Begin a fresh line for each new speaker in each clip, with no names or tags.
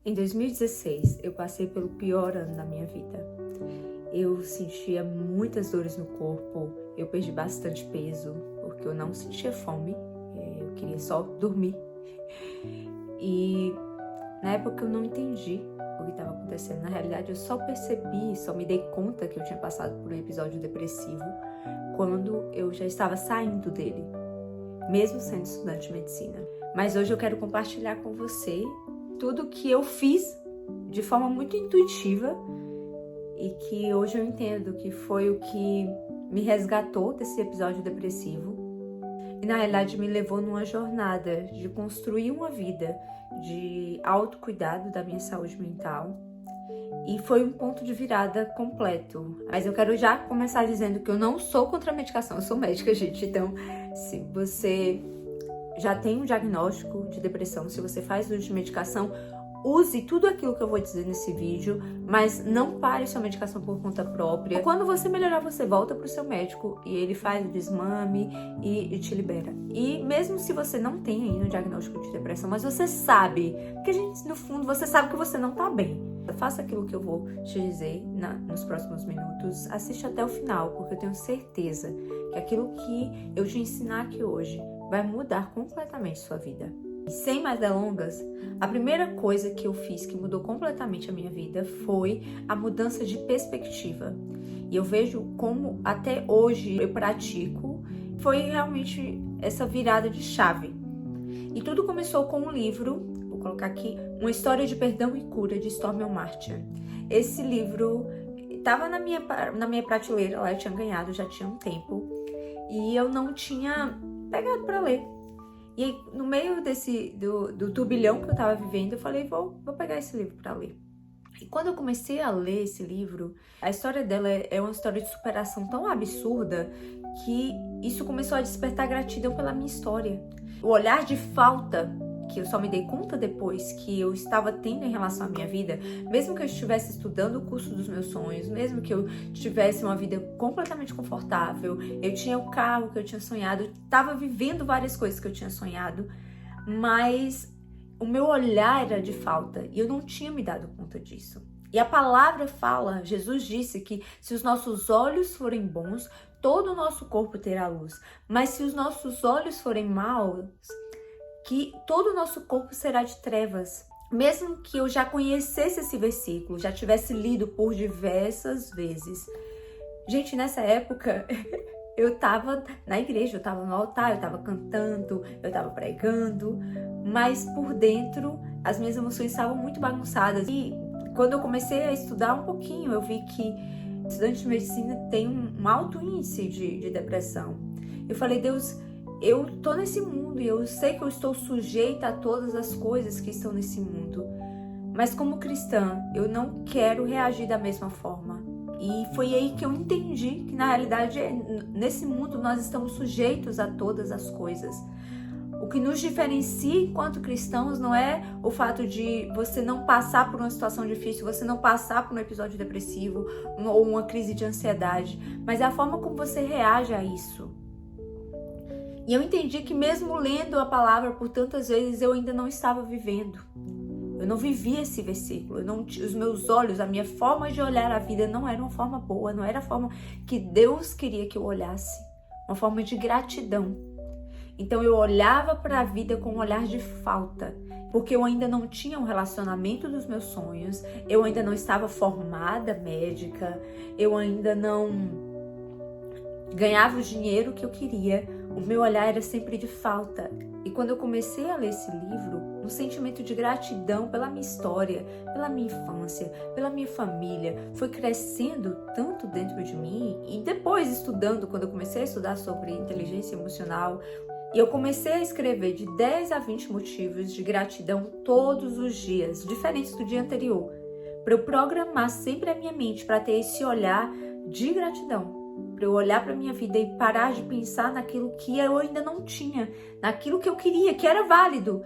Em 2016, eu passei pelo pior ano da minha vida. Eu sentia muitas dores no corpo, eu perdi bastante peso, porque eu não sentia fome, eu queria só dormir. E na época eu não entendi o que estava acontecendo. Na realidade, eu só percebi, só me dei conta que eu tinha passado por um episódio depressivo quando eu já estava saindo dele, mesmo sendo estudante de medicina. Mas hoje eu quero compartilhar com você tudo que eu fiz de forma muito intuitiva e que hoje eu entendo que foi o que me resgatou desse episódio depressivo e na realidade me levou numa jornada de construir uma vida de autocuidado da minha saúde mental. E foi um ponto de virada completo. Mas eu quero já começar dizendo que eu não sou contra a medicação, eu sou médica, gente. Então, se você já tem um diagnóstico de depressão, se você faz uso de medicação, use tudo aquilo que eu vou dizer nesse vídeo, mas não pare sua medicação por conta própria. Quando você melhorar, você volta para o seu médico e ele faz o desmame e te libera. E mesmo se você não tem ainda um diagnóstico de depressão, mas você sabe, porque no fundo você sabe que você não tá bem. Faça aquilo que eu vou te dizer nos próximos minutos, assiste até o final, porque eu tenho certeza que aquilo que eu te ensinar aqui hoje vai mudar completamente sua vida. E sem mais delongas, a primeira coisa que eu fiz que mudou completamente a minha vida foi a mudança de perspectiva. E eu vejo como até hoje eu pratico, foi realmente essa virada de chave. E tudo começou com um livro, vou colocar aqui, Uma História de Perdão e Cura, de Stormy Martin. Esse livro estava na minha prateleira, lá eu tinha ganhado, já tinha um tempo, e eu não tinha pegado para ler. E aí, no meio do turbilhão que eu tava vivendo, eu falei, vou pegar esse livro para ler. E quando eu comecei a ler esse livro, a história dela é uma história de superação tão absurda que isso começou a despertar gratidão pela minha história. O olhar de falta que eu só me dei conta depois que eu estava tendo em relação à minha vida, mesmo que eu estivesse estudando o curso dos meus sonhos, mesmo que eu tivesse uma vida completamente confortável, eu tinha o carro que eu tinha sonhado, eu estava vivendo várias coisas que eu tinha sonhado, mas o meu olhar era de falta e eu não tinha me dado conta disso. E a palavra fala, Jesus disse que se os nossos olhos forem bons, todo o nosso corpo terá luz, mas se os nossos olhos forem maus, que todo o nosso corpo será de trevas. Mesmo que eu já conhecesse esse versículo, já tivesse lido por diversas vezes. Gente, nessa época, eu tava na igreja, eu tava no altar, eu tava cantando, eu tava pregando, mas por dentro as minhas emoções estavam muito bagunçadas. E quando eu comecei a estudar um pouquinho, eu vi que estudantes de medicina têm um alto índice de depressão. Eu falei, Deus, eu tô nesse mundo e eu sei que eu estou sujeita a todas as coisas que estão nesse mundo. Mas como cristã, eu não quero reagir da mesma forma. E foi aí que eu entendi que na realidade, nesse mundo nós estamos sujeitos a todas as coisas. O que nos diferencia enquanto cristãos não é o fato de você não passar por uma situação difícil, você não passar por um episódio depressivo ou uma crise de ansiedade, mas é a forma como você reage a isso. E eu entendi que mesmo lendo a palavra por tantas vezes, eu ainda não estava vivendo. Eu não vivia esse versículo. Os meus olhos, a minha forma de olhar a vida não era uma forma boa, não era a forma que Deus queria que eu olhasse. Uma forma de gratidão. Então eu olhava para a vida com um olhar de falta, porque eu ainda não tinha um relacionamento dos meus sonhos, eu ainda não estava formada médica, eu ainda não ganhava o dinheiro que eu queria, o meu olhar era sempre de falta. E quando eu comecei a ler esse livro, um sentimento de gratidão pela minha história, pela minha infância, pela minha família, foi crescendo tanto dentro de mim. E depois estudando, quando eu comecei a estudar sobre inteligência emocional, e eu comecei a escrever de 10 a 20 motivos de gratidão todos os dias, diferentes do dia anterior, para eu programar sempre a minha mente para ter esse olhar de gratidão. Para eu olhar para minha vida e parar de pensar naquilo que eu ainda não tinha, naquilo que eu queria, que era válido,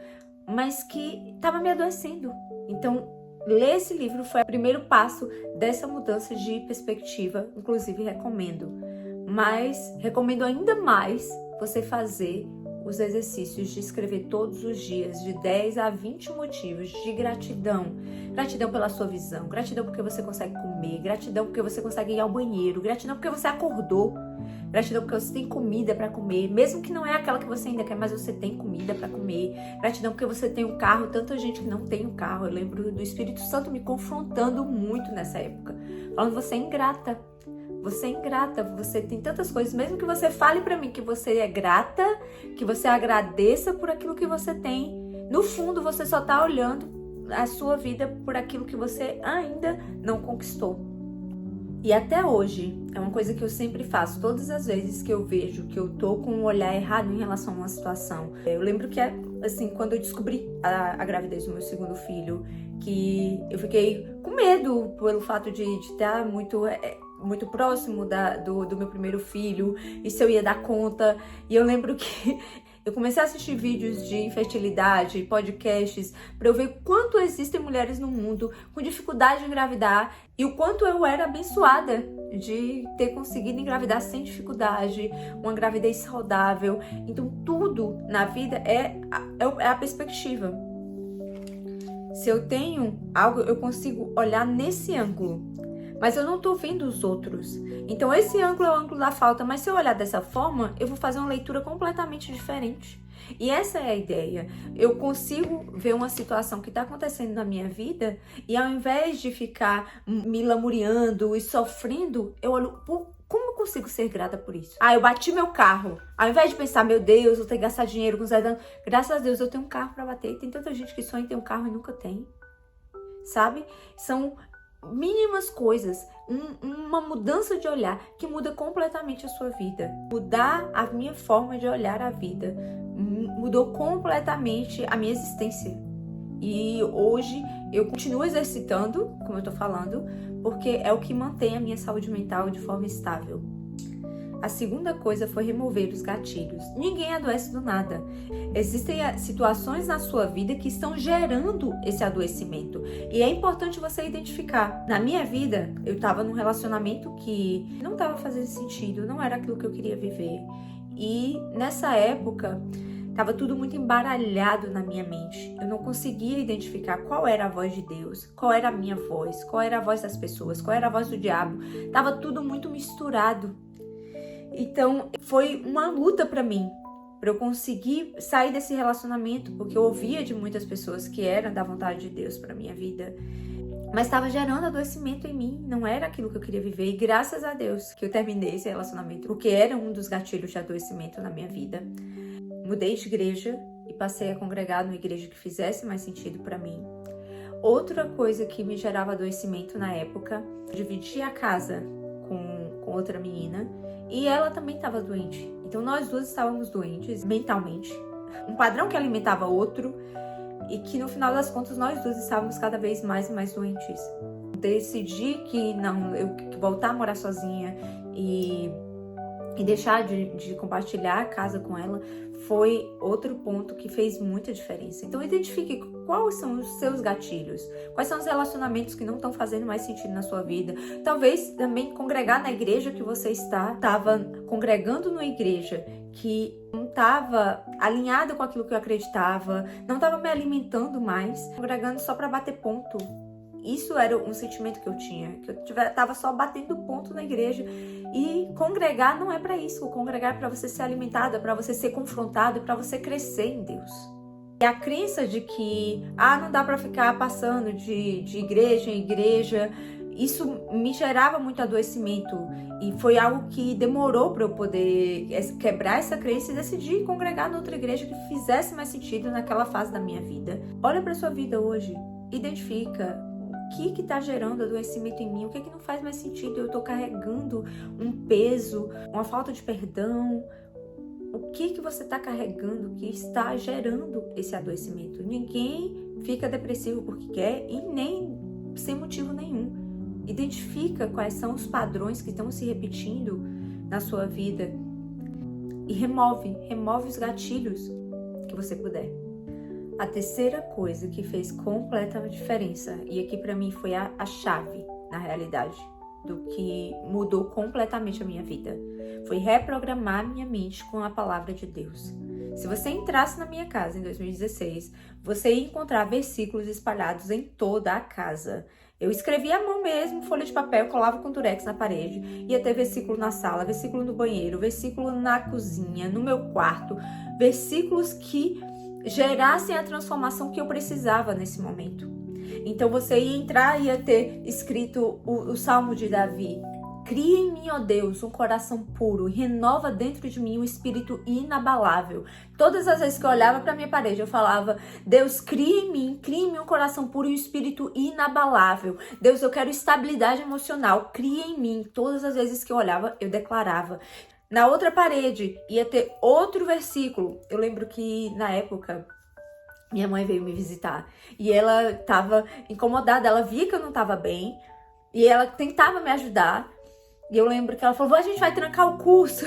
mas que estava me adoecendo. Então, ler esse livro foi o primeiro passo dessa mudança de perspectiva, inclusive recomendo. Mas recomendo ainda mais você fazer os exercícios de escrever todos os dias de 10 a 20 motivos de gratidão. Gratidão pela sua visão, gratidão porque você consegue comer, gratidão porque você consegue ir ao banheiro, gratidão porque você acordou, gratidão porque você tem comida para comer, mesmo que não é aquela que você ainda quer, mas você tem comida para comer. Gratidão porque você tem um carro, tanta gente que não tem um carro. Eu lembro do Espírito Santo me confrontando muito nessa época, falando: você é ingrata. Você é ingrata, você tem tantas coisas, mesmo que você fale pra mim que você é grata, que você agradeça por aquilo que você tem, no fundo você só tá olhando a sua vida por aquilo que você ainda não conquistou. E até hoje, é uma coisa que eu sempre faço, todas as vezes que eu vejo que eu tô com um olhar errado em relação a uma situação. Eu lembro que, assim, quando eu descobri a gravidez do meu segundo filho, que eu fiquei com medo pelo fato de estar muito próximo do meu primeiro filho, e se eu ia dar conta. E eu lembro que eu comecei a assistir vídeos de infertilidade, podcasts, para eu ver quanto existem mulheres no mundo com dificuldade de engravidar e o quanto eu era abençoada de ter conseguido engravidar sem dificuldade, uma gravidez saudável. Então tudo na vida é a perspectiva. Se eu tenho algo, eu consigo olhar nesse ângulo. Mas eu não tô vendo os outros. Então esse ângulo é o ângulo da falta, mas se eu olhar dessa forma, eu vou fazer uma leitura completamente diferente. E essa é a ideia. Eu consigo ver uma situação que está acontecendo na minha vida e ao invés de ficar me lamuriando e sofrendo, eu olho: como eu consigo ser grata por isso? Eu bati meu carro. Ao invés de pensar: meu Deus, eu tenho que gastar dinheiro com Zé, graças a Deus eu tenho um carro para bater. E tem tanta gente que sonha em ter um carro e nunca tem. Sabe? São mínimas coisas, uma mudança de olhar que muda completamente a sua vida. Mudar a minha forma de olhar a vida mudou completamente a minha existência. E hoje eu continuo exercitando, como eu tô falando, porque é o que mantém a minha saúde mental de forma estável. A segunda coisa foi remover os gatilhos. Ninguém adoece do nada. Existem situações na sua vida que estão gerando esse adoecimento. E é importante você identificar. Na minha vida, eu estava num relacionamento que não estava fazendo sentido, não era aquilo que eu queria viver. E nessa época, estava tudo muito embaralhado na minha mente. Eu não conseguia identificar qual era a voz de Deus, qual era a minha voz, qual era a voz das pessoas, qual era a voz do diabo. Estava tudo muito misturado. Então, foi uma luta para mim, para eu conseguir sair desse relacionamento, porque eu ouvia de muitas pessoas que eram da vontade de Deus para minha vida, mas estava gerando adoecimento em mim, não era aquilo que eu queria viver. E graças a Deus que eu terminei esse relacionamento, porque era um dos gatilhos de adoecimento na minha vida. Mudei de igreja e passei a congregar numa igreja que fizesse mais sentido para mim. Outra coisa que me gerava adoecimento na época, dividi a casa com outra menina, e ela também estava doente. Então nós duas estávamos doentes mentalmente. Um padrão que alimentava outro e que no final das contas nós duas estávamos cada vez mais e mais doentes. Decidi que não, eu voltar a morar sozinha e deixar de compartilhar a casa com ela foi outro ponto que fez muita diferença. Então identifique quais são os seus gatilhos, quais são os relacionamentos que não estão fazendo mais sentido na sua vida. Talvez também congregar na igreja que você estava congregando numa igreja que não estava alinhada com aquilo que eu acreditava, não estava me alimentando mais, congregando só para bater ponto. Isso era um sentimento que eu tinha, que eu estava só batendo ponto na igreja. E congregar não é para isso. Congregar é para você ser alimentado, é para você ser confrontado, é para você crescer em Deus. E a crença de que não dá para ficar passando de igreja em igreja, isso me gerava muito adoecimento. E foi algo que demorou para eu poder quebrar essa crença e decidir congregar em outra igreja que fizesse mais sentido naquela fase da minha vida. Olha para sua vida hoje, identifica o que está gerando adoecimento em mim, o que não faz mais sentido, eu estou carregando um peso, uma falta de perdão. O que você está carregando que está gerando esse adoecimento? Ninguém fica depressivo porque quer e nem sem motivo nenhum. Identifica quais são os padrões que estão se repetindo na sua vida e remove os gatilhos que você puder. A terceira coisa que fez completa diferença, e aqui para mim foi a chave, na realidade, do que mudou completamente a minha vida, foi reprogramar minha mente com a palavra de Deus. Se você entrasse na minha casa em 2016, você ia encontrar versículos espalhados em toda a casa. Eu escrevia à mão mesmo, folha de papel, colava com durex na parede. Ia ter versículo na sala, versículo no banheiro, versículo na cozinha, no meu quarto. Versículos que gerassem a transformação que eu precisava nesse momento. Então você ia entrar e ia ter escrito o Salmo de Davi. Cria em mim, ó Deus, um coração puro e renova dentro de mim um espírito inabalável. Todas as vezes que eu olhava para minha parede, eu falava: Deus, cria em mim um coração puro e um espírito inabalável. Deus, eu quero estabilidade emocional, cria em mim. Todas as vezes que eu olhava, eu declarava. Na outra parede ia ter outro versículo. Eu lembro que na época minha mãe veio me visitar e ela estava incomodada, ela via que eu não estava bem e ela tentava me ajudar. E eu lembro que ela falou: a gente vai trancar o curso.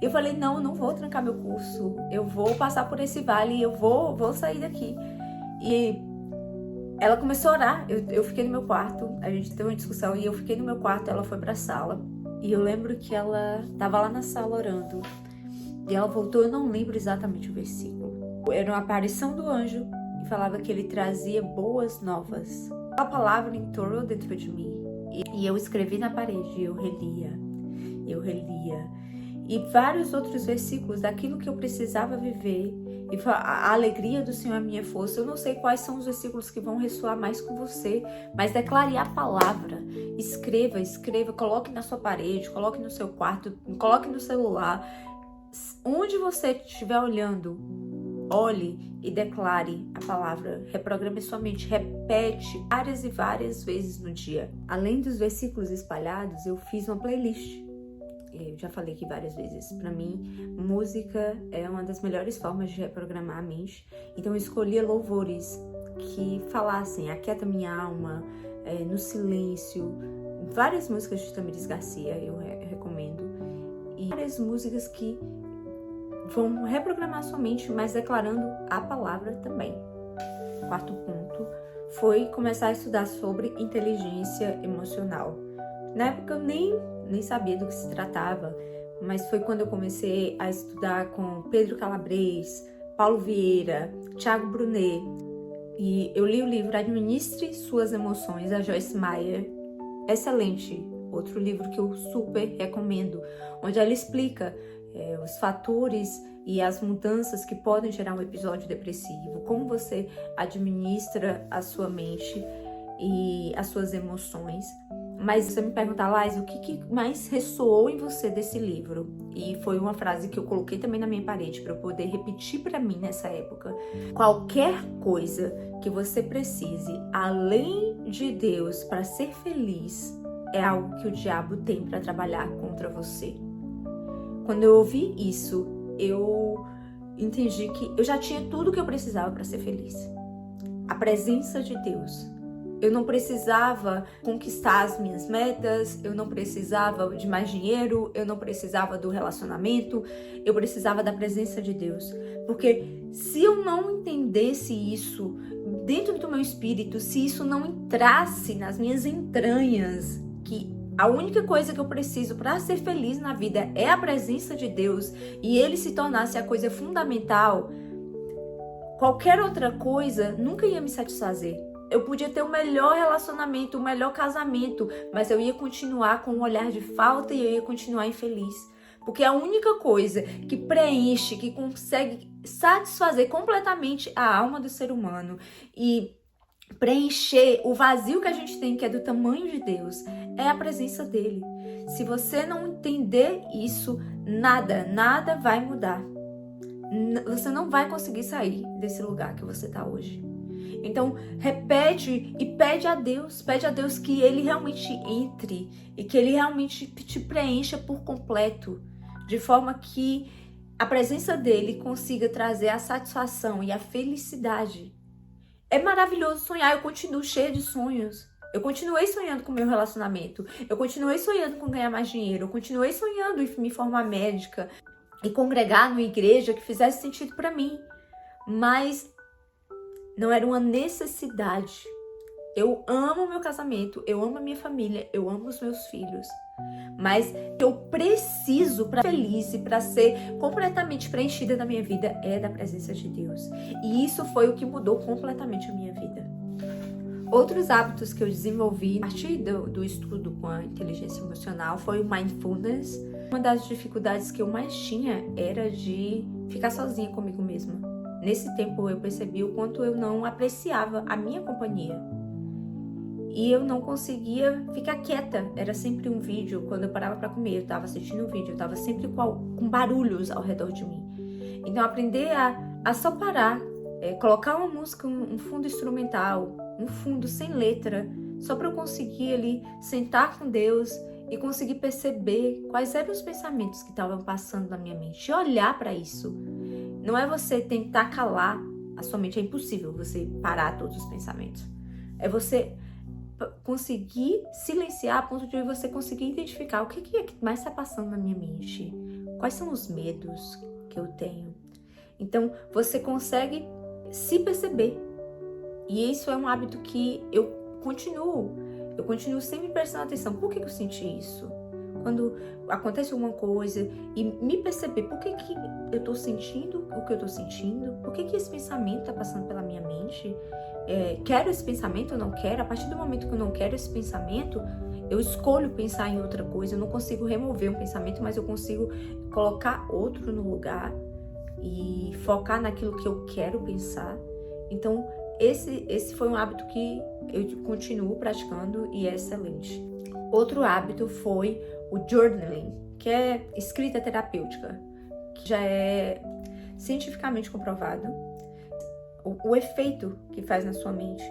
E eu falei: não, não vou trancar meu curso. Eu vou passar por esse vale e eu vou sair daqui. E ela começou a orar. Eu fiquei no meu quarto. A gente teve uma discussão e eu fiquei no meu quarto. Ela foi pra sala. E eu lembro que ela tava lá na sala orando. E ela voltou, eu não lembro exatamente o versículo. Era uma aparição do anjo e falava que ele trazia boas novas. A palavra entrou dentro de mim. E eu escrevi na parede, eu relia. E vários outros versículos daquilo que eu precisava viver. E a alegria do Senhor é a minha força. Eu não sei quais são os versículos que vão ressoar mais com você, mas declare a palavra. Escreva, coloque na sua parede, coloque no seu quarto, coloque no celular. Onde você estiver olhando, olhe e declare a palavra. Reprograme sua mente, repete várias e várias vezes no dia. Além dos versículos espalhados, eu fiz uma playlist. Eu já falei aqui várias vezes. Para mim, música é uma das melhores formas de reprogramar a mente. Então eu escolhi louvores que falassem aquieta minha alma, no silêncio. Várias músicas de Tamires Garcia eu recomendo. E várias músicas que vão reprogramar sua mente, mas declarando a palavra também. Quarto ponto foi começar a estudar sobre inteligência emocional. Na época eu nem sabia do que se tratava, mas foi quando eu comecei a estudar com Pedro Calabres, Paulo Vieira, Thiago Brunet. E eu li o livro Administre Suas Emoções, da Joyce Meyer. Excelente, outro livro que eu super recomendo, onde ela explica os fatores e as mudanças que podem gerar um episódio depressivo, como você administra a sua mente e as suas emoções. Mas você me perguntar, Lais, o que mais ressoou em você desse livro? E foi uma frase que eu coloquei também na minha parede para eu poder repetir para mim nessa época. Qualquer coisa que você precise, além de Deus, para ser feliz, é algo que o diabo tem para trabalhar contra você. Quando eu ouvi isso, eu entendi que eu já tinha tudo que eu precisava para ser feliz. A presença de Deus. Eu não precisava conquistar as minhas metas, eu não precisava de mais dinheiro, eu não precisava do relacionamento, eu precisava da presença de Deus. Porque se eu não entendesse isso dentro do meu espírito, se isso não entrasse nas minhas entranhas, que a única coisa que eu preciso para ser feliz na vida é a presença de Deus e ele se tornasse a coisa fundamental, qualquer outra coisa nunca ia me satisfazer. Eu podia ter o melhor relacionamento, o melhor casamento, mas eu ia continuar com um olhar de falta e eu ia continuar infeliz. Porque a única coisa que preenche, que consegue satisfazer completamente a alma do ser humano e preencher o vazio que a gente tem, que é do tamanho de Deus, é a presença dele. Se você não entender isso, nada vai mudar. Você não vai conseguir sair desse lugar que você está hoje. Então, repete e pede a Deus que ele realmente entre e que ele realmente te preencha por completo, de forma que a presença dele consiga trazer a satisfação e a felicidade. É maravilhoso sonhar, eu continuo cheia de sonhos. Eu continuei sonhando com o meu relacionamento, eu continuei sonhando com ganhar mais dinheiro, eu continuei sonhando em me formar médica e congregar numa igreja que fizesse sentido para mim, mas não era uma necessidade. Eu amo o meu casamento, eu amo a minha família, eu amo os meus filhos, Mas eu preciso para ser feliz e para ser completamente preenchida na minha vida é da presença de Deus. E isso foi o que mudou completamente a minha vida. Outros hábitos que eu desenvolvi a partir do estudo com a inteligência emocional foi o mindfulness. Uma das dificuldades que eu mais tinha era de ficar sozinha comigo mesma. Nesse tempo eu percebi o quanto eu não apreciava a minha companhia. E eu não conseguia ficar quieta. Era sempre um vídeo. Quando eu parava para comer, eu estava assistindo um vídeo. Eu estava sempre com barulhos ao redor de mim. Então, aprender a só parar. Colocar uma música, um fundo instrumental. Um fundo sem letra. Só para eu conseguir ali sentar com Deus e conseguir perceber quais eram os pensamentos que estavam passando na minha mente. E olhar para isso. Não é você tentar calar a sua mente. É impossível você parar todos os pensamentos. É você conseguir silenciar a ponto de você conseguir identificar o que é que mais está passando na minha mente, quais são os medos que eu tenho. Então você consegue se perceber, e isso é um hábito que eu continuo sempre prestando atenção. Por que eu senti isso? Quando acontece alguma coisa e me perceber por que eu estou sentindo o que eu estou sentindo, por que esse pensamento está passando pela minha mente. Quero esse pensamento ou não quero? A partir do momento que eu não quero esse pensamento, eu escolho pensar em outra coisa. Eu não consigo remover um pensamento, mas eu consigo colocar outro no lugar e focar naquilo que eu quero pensar. Então, esse foi um hábito que eu continuo praticando e é excelente. Outro hábito foi o journaling, que é escrita terapêutica, que já é cientificamente comprovado. O efeito que faz na sua mente,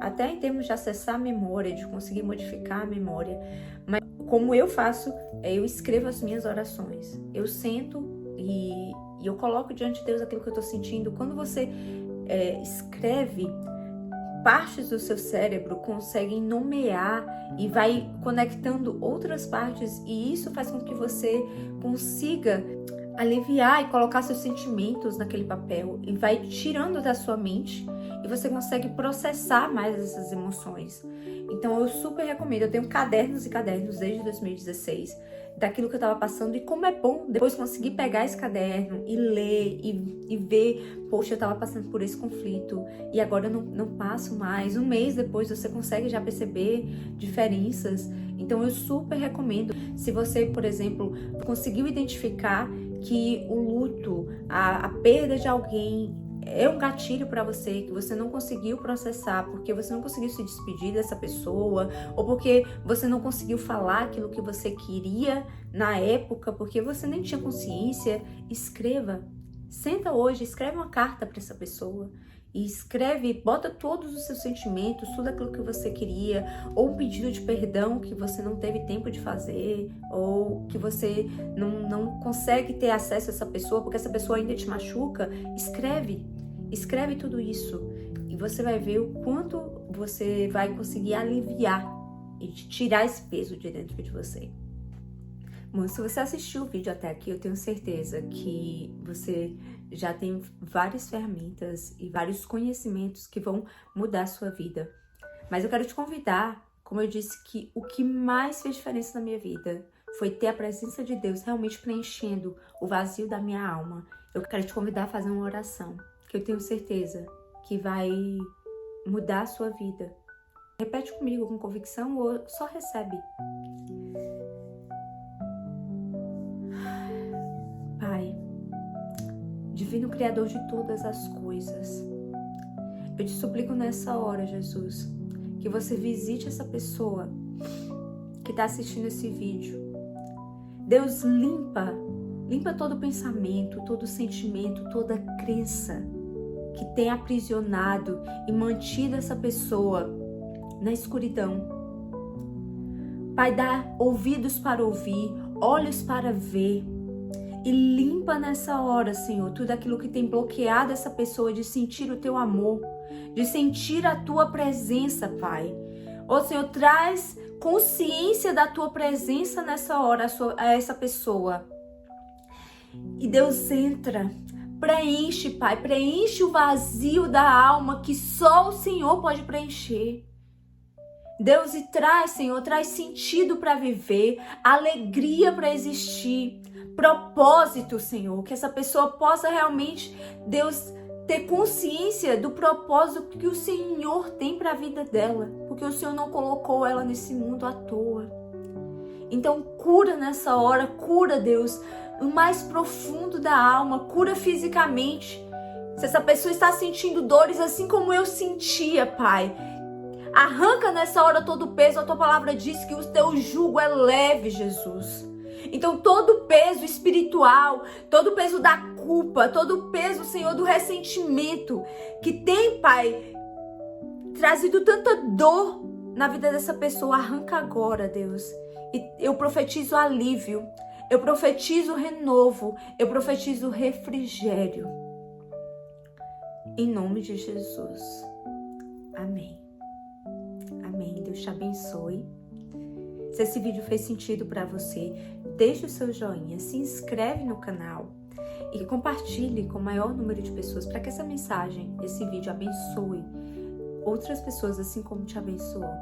até em termos de acessar a memória, de conseguir modificar a memória. Mas como eu faço, eu escrevo as minhas orações. Eu sento e eu coloco diante de Deus aquilo que eu estou sentindo. Quando você escreve, partes do seu cérebro conseguem nomear e vai conectando outras partes, e isso faz com que você consiga aliviar e colocar seus sentimentos naquele papel e vai tirando da sua mente e você consegue processar mais essas emoções. Então eu super recomendo. Eu tenho cadernos e cadernos desde 2016 daquilo que eu estava passando, e como é bom depois conseguir pegar esse caderno e ler e ver, poxa, eu estava passando por esse conflito e agora eu não passo mais. Um mês depois você consegue já perceber diferenças. Então eu super recomendo. Se você, por exemplo, conseguiu identificar que o luto, a perda de alguém é um gatilho para você, que você não conseguiu processar porque você não conseguiu se despedir dessa pessoa, ou porque você não conseguiu falar aquilo que você queria na época, porque você nem tinha consciência, escreva. Senta hoje, escreve uma carta para essa pessoa e escreve, bota todos os seus sentimentos, tudo aquilo que você queria, ou um pedido de perdão que você não teve tempo de fazer, ou que você não consegue ter acesso a essa pessoa porque essa pessoa ainda te machuca. Escreve tudo isso e você vai ver o quanto você vai conseguir aliviar e tirar esse peso de dentro de você. Bom, se você assistiu o vídeo até aqui, eu tenho certeza que você já tem várias ferramentas e vários conhecimentos que vão mudar a sua vida. Mas eu quero te convidar, como eu disse, que o que mais fez diferença na minha vida foi ter a presença de Deus realmente preenchendo o vazio da minha alma. Eu quero te convidar a fazer uma oração, que eu tenho certeza que vai mudar a sua vida. Repete comigo com convicção ou só recebe. Pai, Divino Criador de todas as coisas, eu te suplico nessa hora, Jesus, que você visite essa pessoa que está assistindo esse vídeo. Deus, limpa todo pensamento, todo sentimento, toda crença que tem aprisionado e mantido essa pessoa na escuridão. Pai, dá ouvidos para ouvir, olhos para ver, e limpa nessa hora, Senhor, tudo aquilo que tem bloqueado essa pessoa de sentir o teu amor, de sentir a tua presença, Pai. Ó Senhor, traz consciência da tua presença nessa hora a essa pessoa. E Deus entra, preenche, Pai, preenche o vazio da alma que só o Senhor pode preencher. Deus, e traz, Senhor, traz sentido para viver, alegria para existir, propósito, Senhor, que essa pessoa possa realmente, Deus, ter consciência do propósito que o Senhor tem para a vida dela, porque o Senhor não colocou ela nesse mundo à toa. Então cura nessa hora, cura, Deus, no mais profundo da alma, cura fisicamente. Se essa pessoa está sentindo dores assim como eu sentia, Pai, arranca nessa hora todo o peso. A tua palavra diz que o teu jugo é leve, Jesus. Então todo o peso espiritual, todo o peso da culpa, todo o peso, Senhor, do ressentimento que tem, Pai, trazido tanta dor na vida dessa pessoa, arranca agora, Deus. E eu profetizo alívio, eu profetizo renovo, eu profetizo refrigério. Em nome de Jesus. Amém. Amém. Deus te abençoe. Se esse vídeo fez sentido para você, deixe o seu joinha, se inscreve no canal e compartilhe com o maior número de pessoas para que essa mensagem, esse vídeo abençoe outras pessoas assim como te abençoou.